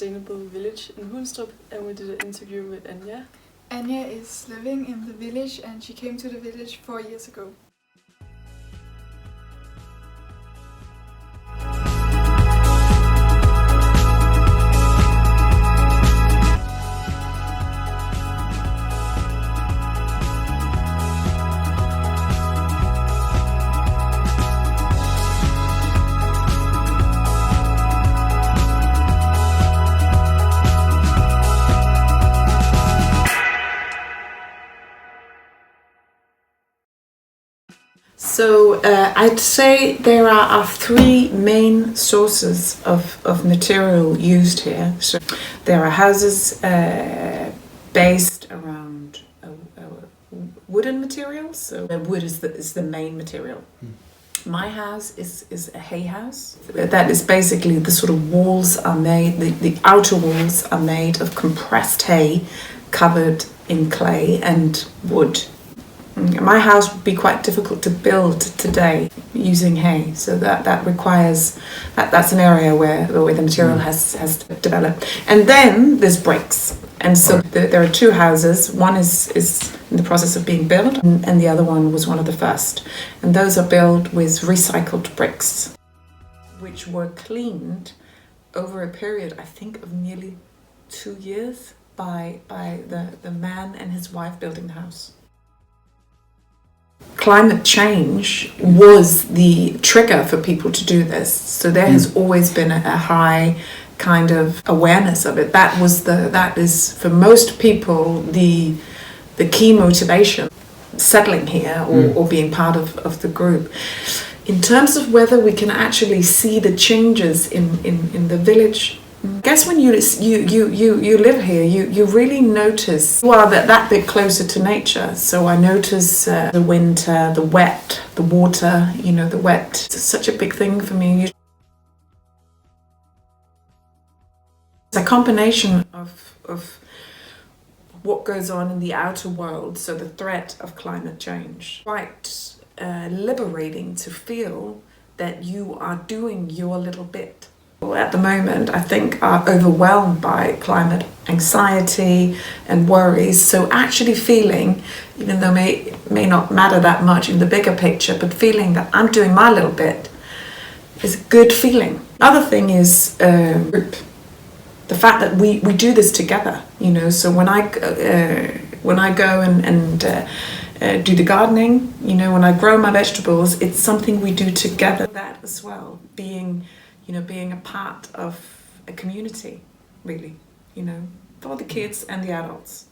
sustainable village in Hundstrup, and we did an interview with Anja. Anja is living in the village and she came to the village 4 years ago. So I'd say there are three main sources of material used here. So there are houses based around wooden materials. So wood is the main material. My house is a hay house. That is basically the sort of walls are made, the outer walls are made of compressed hay covered in clay and wood. My house would be quite difficult to build today using hay, so that requires that's an area where the material has developed. And then there's bricks, and so there are two houses. One is in the process of being built, and the other one was one of the first. And those are built with recycled bricks, which were cleaned over a period, I think, of nearly 2 years by the man and his wife building the house. Climate change was the trigger for people to do this, so there has always been a high kind of awareness of it. That is for most people the key motivation, settling here or being part of the group. In terms of whether we can actually see the changes in the village, I guess when you live here, you really notice you are that bit closer to nature. So I notice the winter, the wet, the water. The wet. It's such a big thing for me. It's a combination of what goes on in the outer world. So the threat of climate change, quite liberating to feel that you are doing your little bit. At the moment, I think, are overwhelmed by climate anxiety and worries. So actually feeling, even though may not matter that much in the bigger picture, but feeling that I'm doing my little bit is a good feeling. Other thing is group. The fact that we do this together, So when I go and do the gardening, when I grow my vegetables, it's something we do together. That as well, being a part of a community, really, for the kids and the adults.